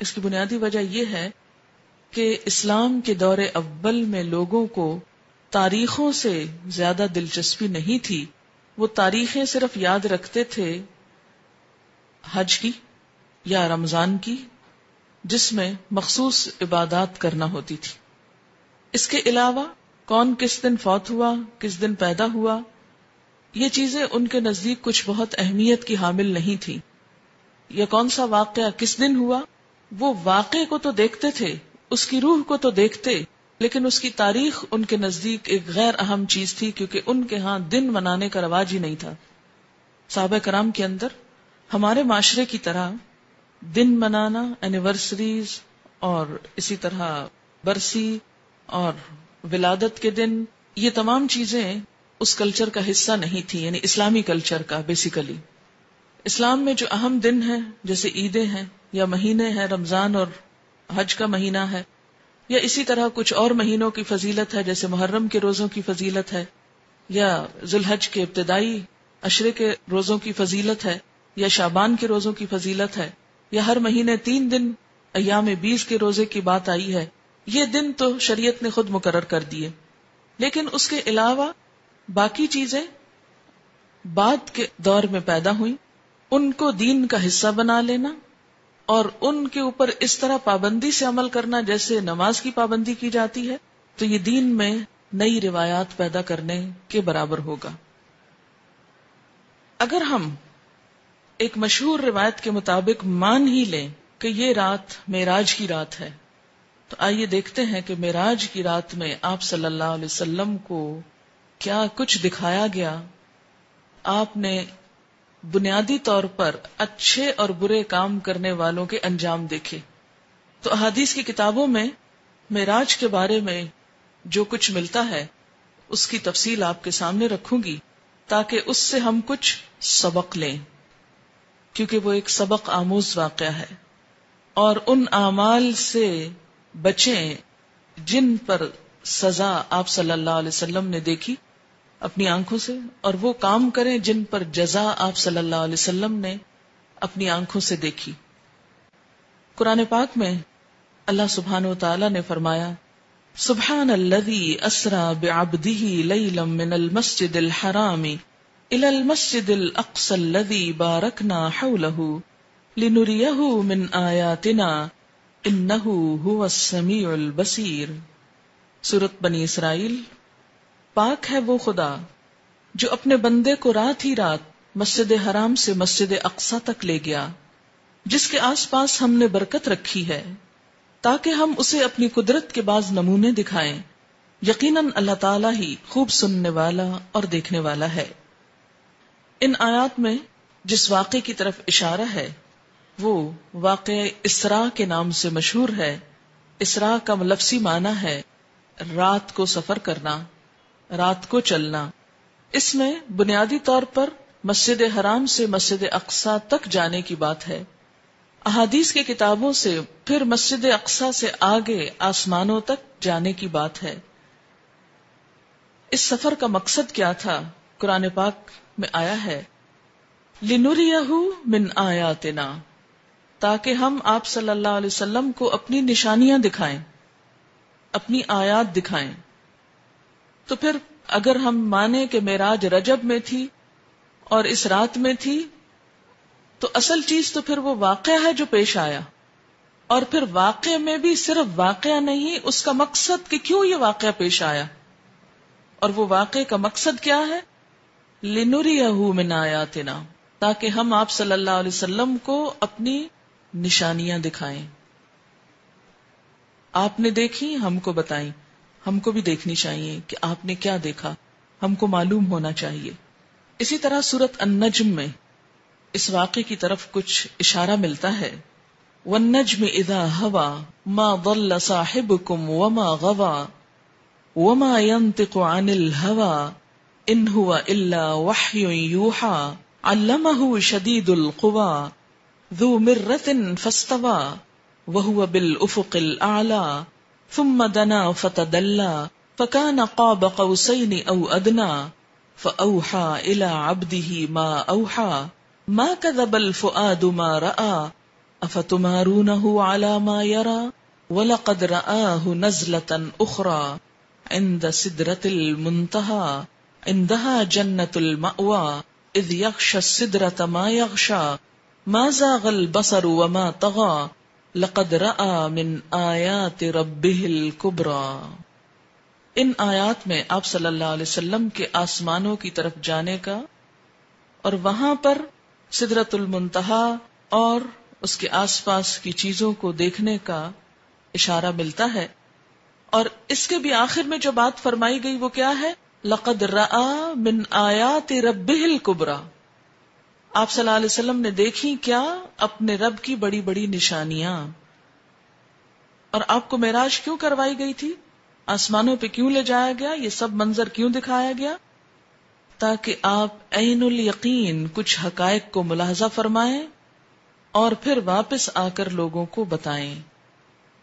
اس کی بنیادی وجہ یہ ہے کہ اسلام کے دور اول میں لوگوں کو تاریخوں سے زیادہ دلچسپی نہیں تھی. وہ تاریخیں صرف یاد رکھتے تھے حج کی یا رمضان کی، جس میں مخصوص عبادات کرنا ہوتی تھی. اس کے علاوہ کون کس دن فوت ہوا، کس دن پیدا ہوا، یہ چیزیں ان کے نزدیک کچھ بہت اہمیت کی حامل نہیں تھی. یا کون سا واقعہ کس دن ہوا، وہ واقعے کو تو دیکھتے تھے، اس کی روح کو تو دیکھتے، لیکن اس کی تاریخ ان کے نزدیک ایک غیر اہم چیز تھی، کیونکہ ان کے ہاں دن منانے کا رواج ہی نہیں تھا. صحابہ کرام کے اندر ہمارے معاشرے کی طرح دن منانا، اینیورسریز اور اسی طرح برسی اور ولادت کے دن، یہ تمام چیزیں اس کلچر کا حصہ نہیں تھی، یعنی اسلامی کلچر کا. بیسیکلی اسلام میں جو اہم دن ہیں جیسے عیدیں ہیں یا مہینے ہیں، رمضان اور حج کا مہینہ ہے، یا اسی طرح کچھ اور مہینوں کی فضیلت ہے جیسے محرم کے روزوں کی فضیلت ہے، یا ذوالحج کے ابتدائی عشرے کے روزوں کی فضیلت ہے، یا شعبان کے روزوں کی فضیلت ہے، یا ہر مہینے 3 دن ایام 20 کے روزے کی بات آئی ہے. یہ دن تو شریعت نے خود مقرر کر دیے، لیکن اس کے علاوہ باقی چیزیں بعد کے دور میں پیدا ہوئیں. ان کو دین کا حصہ بنا لینا اور ان کے اوپر اس طرح پابندی سے عمل کرنا جیسے نماز کی پابندی کی جاتی ہے، تو یہ دین میں نئی روایات پیدا کرنے کے برابر ہوگا. اگر ہم ایک مشہور روایت کے مطابق مان ہی لیں کہ یہ رات معراج کی رات ہے، تو آئیے دیکھتے ہیں کہ معراج کی رات میں آپ صلی اللہ علیہ وسلم کو کیا کچھ دکھایا گیا. آپ نے بنیادی طور پر اچھے اور برے کام کرنے والوں کے انجام دیکھے. تو احادیث کی کتابوں میں معراج کے بارے میں جو کچھ ملتا ہے اس کی تفصیل آپ کے سامنے رکھوں گی تاکہ اس سے ہم کچھ سبق لیں، کیونکہ وہ ایک سبق آموز واقعہ ہے. اور ان اعمال سے بچیں جن پر سزا آپ صلی اللہ علیہ وسلم نے دیکھی اپنی آنکھوں سے، اور وہ کام کریں جن پر جزا آپ صلی اللہ علیہ وسلم نے اپنی آنکھوں سے دیکھی. قرآن پاک میں اللہ سبحانہ وتعالی نے فرمایا، سبحان الذی اسری بعبدہ لیلا من المسجد الحرام الى المسجد الاقصى الذی بارکنا حولہ لنریہ من آیاتنا انہ هو السمیع البصیر. سورۃ بنی اسرائیل. پاک ہے وہ خدا جو اپنے بندے کو رات ہی رات مسجد حرام سے مسجد اقصی تک لے گیا، جس کے آس پاس ہم نے برکت رکھی ہے تاکہ ہم اسے اپنی قدرت کے بعض نمونے دکھائیں. یقیناً اللہ تعالیٰ ہی خوب سننے والا اور دیکھنے والا ہے. ان آیات میں جس واقعے کی طرف اشارہ ہے وہ واقعہ اسراء کے نام سے مشہور ہے. اسراء کا لفظی معنی ہے رات کو سفر کرنا، رات کو چلنا. اس میں بنیادی طور پر مسجد حرام سے مسجد اقصی تک جانے کی بات ہے. احادیث کی کتابوں سے پھر مسجد اقصی سے آگے آسمانوں تک جانے کی بات ہے. اس سفر کا مقصد کیا تھا؟ قرآن پاک میں آیا ہے لِنُرِيَهُ مِنْ آیاتنا، تاکہ ہم آپ صلی اللہ علیہ وسلم کو اپنی نشانیاں دکھائیں، اپنی آیات دکھائیں. تو پھر اگر ہم مانیں کہ معراج رجب میں تھی اور اس رات میں تھی، تو اصل چیز تو پھر وہ واقعہ ہے جو پیش آیا. اور پھر واقعے میں بھی صرف واقعہ نہیں، اس کا مقصد کہ کیوں یہ واقعہ پیش آیا. اور وہ واقعے کا مقصد کیا ہے؟ لِنُرِيَهُ مِنْ آیاتنا، تاکہ ہم آپ صلی اللہ علیہ وسلم کو اپنی نشانیاں دکھائیں. آپ نے دیکھی، ہم کو بتائیں. ہم کو بھی دیکھنی چاہیے کہ آپ نے کیا دیکھا، ہم کو معلوم ہونا چاہیے. اسی طرح سورۃ النجم میں اس واقعے کی طرف کچھ اشارہ ملتا ہے. وَالنَّجْمِ إِذَا هَوَى مَا ضَلَّ صَاحِبُكُمْ وَمَا غَوَى وَمَا يَنطِقُ عَنِ الْهَوَى إِنْ هُوَ إِلَّا وَحْيٌ يُوحَى عَلَّمَهُ شَدِيدُ الْقُوَى ذُو مِرَّةٍ فَاسْتَوَى وَهُوَ بِالْأُفُقِ الْأَعْلَى ثُمَّ دَنَا فَتَدَلَّى فَكَانَ قَابَ قَوْسَيْنِ أَوْ أَدْنَى فَأَوْحَى إِلَى عَبْدِهِ مَا أَوْحَى مَا كَذَبَ الْفُؤَادُ مَا رَأَى افتمارونہ علی ما یری وَلَقَدْ رَآهُ نَزْلَةً أُخْرَى عِنْدَ سِدْرَةِ الْمُنْتَهَى عِنْدَهَا جَنَّةُ الْمَأْوَى إِذْ يَغْشَى السِّدْرَةَ مَا يَغْشَى مَا زَاغَ الْبَصَرُ وَمَا طَغَى لَقَدْ رَآ مِنْ آيَاتِ رَبِّهِ الْكُبْرَى۔ ان آیات میں آپ صلی اللہ علیہ وسلم کے آسمانوں کی طرف جانے کا اور وہاں پر سدرۃ المنتہا اور اس کے آس پاس کی چیزوں کو دیکھنے کا اشارہ ملتا ہے، اور اس کے بھی آخر میں جو بات فرمائی گئی وہ کیا ہے؟ لقد رآ من آیات ربہ الکبریٰ۔ آپ صلی اللہ علیہ وسلم نے دیکھی کیا؟ اپنے رب کی بڑی بڑی نشانیاں۔ اور آپ کو معراج کیوں کروائی گئی تھی؟ آسمانوں پہ کیوں لے جایا گیا؟ یہ سب منظر کیوں دکھایا گیا؟ تاکہ آپ عین الیقین کچھ حقائق کو ملاحظہ فرمائیں اور پھر واپس آ کر لوگوں کو بتائیں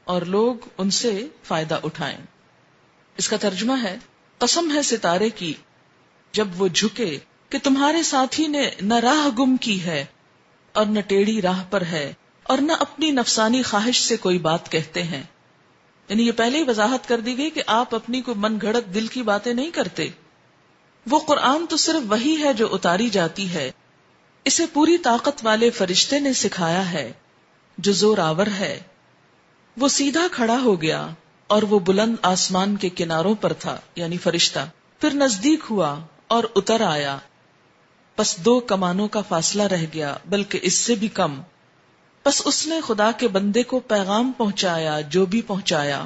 اور لوگ ان سے فائدہ اٹھائیں۔ اس کا ترجمہ ہے، قسم ہے ستارے کی جب وہ جھکے کہ تمہارے ساتھی نے نہ راہ گم کی ہے اور نہ ٹیڑھی راہ پر ہے اور نہ اپنی نفسانی خواہش سے کوئی بات کہتے ہیں۔ یعنی یہ پہلے ہی وضاحت کر دی گئی کہ آپ اپنی کوئی من گھڑت دل کی باتیں نہیں کرتے۔ وہ قرآن تو صرف وہی ہے جو اتاری جاتی ہے، اسے پوری طاقت والے فرشتے نے سکھایا ہے جو زور آور ہے۔ وہ سیدھا کھڑا ہو گیا اور وہ بلند آسمان کے کناروں پر تھا، یعنی فرشتہ، پھر نزدیک ہوا اور اتر آیا، پس 2 کمانوں کا فاصلہ رہ گیا، بلکہ اس سے بھی کم۔ پس اس نے خدا کے بندے کو پیغام پہنچایا جو بھی پہنچایا۔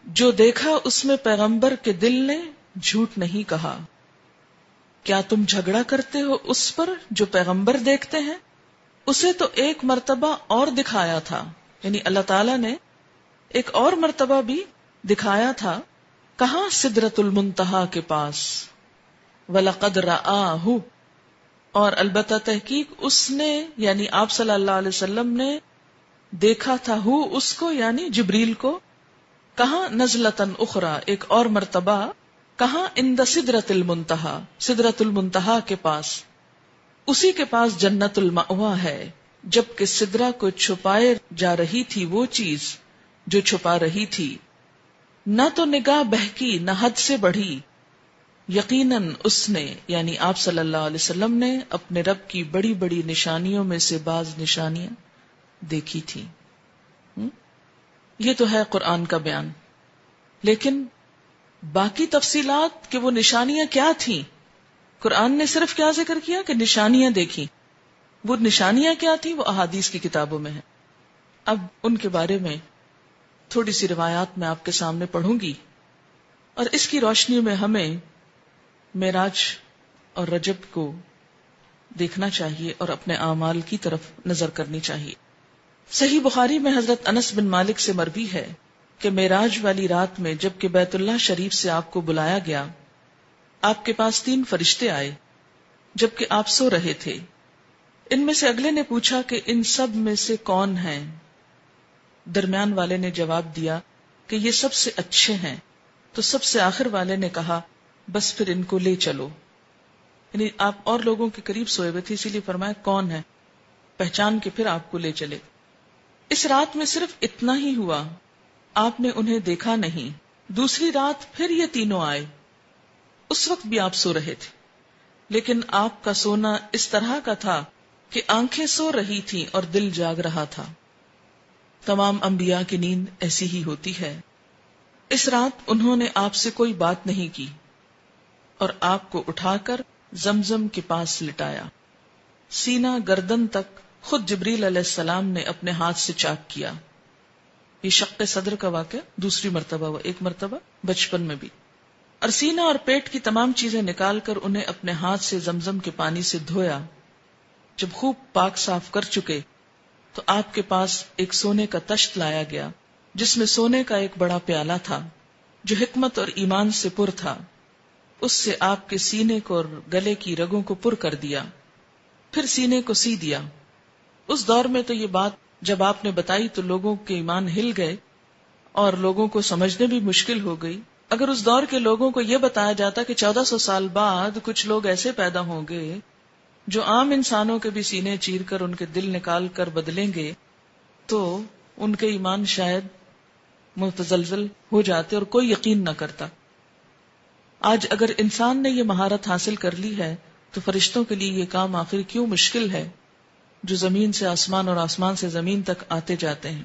جو دیکھا اس میں پیغمبر کے دل نے جھوٹ نہیں کہا۔ کیا تم جھگڑا کرتے ہو اس پر جو پیغمبر دیکھتے ہیں؟ اسے تو ایک مرتبہ اور دکھایا تھا، یعنی اللہ تعالیٰ نے ایک اور مرتبہ بھی دکھایا تھا۔ کہاں؟ سدرۃ المنتہا کے پاس۔ وَلَقَدْ رَآهُ، اور البتہ تحقیق اس نے، یعنی آپ صلی اللہ علیہ وسلم نے دیکھا تھا، اس کو یعنی جبریل کو۔ کہاں؟ نزلۃ اخری، ایک اور مرتبہ۔ کہاں؟ عند سدرۃ المنتہا، سدرۃ المنتہا کے پاس۔ اسی کے پاس جنت المأویٰ ہے، جبکہ سدرہ کو چھپائے جا رہی تھی وہ چیز جو چھپا رہی تھی، نہ تو نگاہ بہکی نہ حد سے بڑھی۔ یقیناً اس نے، یعنی آپ صلی اللہ علیہ وسلم نے اپنے رب کی بڑی بڑی نشانیوں میں سے بعض نشانیاں دیکھی تھی۔ یہ تو ہے قرآن کا بیان، لیکن باقی تفصیلات کہ وہ نشانیاں کیا تھیں، قرآن نے صرف کیا ذکر کیا کہ نشانیاں دیکھی۔ وہ نشانیاں کیا تھیں وہ احادیث کی کتابوں میں ہیں۔ اب ان کے بارے میں تھوڑی سی روایات میں آپ کے سامنے پڑھوں گی، اور اس کی روشنی میں ہمیں معراج اور رجب کو دیکھنا چاہیے اور اپنے اعمال کی طرف نظر کرنی چاہیے۔ صحیح بخاری میں حضرت انس بن مالک سے مروی ہے کہ معراج والی رات میں جب کہ بیت اللہ شریف سے آپ کو بلایا گیا، آپ کے پاس 3 فرشتے آئے جبکہ آپ سو رہے تھے۔ ان میں سے اگلے نے پوچھا کہ ان سب میں سے کون ہیں؟ درمیان والے نے جواب دیا کہ یہ سب سے اچھے ہیں۔ تو سب سے آخر والے نے کہا بس پھر ان کو لے چلو، یعنی آپ اور لوگوں کے قریب سوئے ہوئے تھے، اسی لیے فرمایا کون ہے، پہچان کے پھر آپ کو لے چلے۔ اس رات میں صرف اتنا ہی ہوا، آپ نے انہیں دیکھا نہیں۔ دوسری رات پھر یہ تینوں آئے، اس وقت بھی آپ سو رہے تھے، لیکن آپ کا سونا اس طرح کا تھا کہ آنکھیں سو رہی تھیں اور دل جاگ رہا تھا۔ تمام انبیاء کی نیند ایسی ہی ہوتی ہے۔ اس رات انہوں نے آپ سے کوئی بات نہیں کی اور آپ کو اٹھا کر زمزم کے پاس لٹایا۔ سینہ گردن تک خود جبریل علیہ السلام نے اپنے ہاتھ سے چاک کیا۔ یہ شق صدر کا واقعہ دوسری مرتبہ ہوا، ایک مرتبہ بچپن میں بھی۔ اور سینہ اور پیٹ کی تمام چیزیں نکال کر انہیں اپنے ہاتھ سے زمزم کے پانی سے دھویا۔ جب خوب پاک صاف کر چکے تو آپ کے پاس ایک سونے کا تشت لایا گیا جس میں سونے کا ایک بڑا پیالہ تھا جو حکمت اور ایمان سے پر تھا۔ اس سے آپ کے سینے کو اور گلے کی رگوں کو پر کر دیا، پھر سینے کو سی دیا۔ اس دور میں تو یہ بات جب آپ نے بتائی تو لوگوں کے ایمان ہل گئے اور لوگوں کو سمجھنے بھی مشکل ہو گئی۔ اگر اس دور کے لوگوں کو یہ بتایا جاتا کہ 1400 سال بعد کچھ لوگ ایسے پیدا ہوں گے جو عام انسانوں کے بھی سینے چیر کر ان کے دل نکال کر بدلیں گے تو ان کے ایمان شاید متزلزل ہو جاتے اور کوئی یقین نہ کرتا. آج اگر انسان نے یہ مہارت حاصل کر لی ہے تو فرشتوں کے لیے یہ کام آخر کیوں مشکل ہے جو زمین سے آسمان اور آسمان سے زمین تک آتے جاتے ہیں.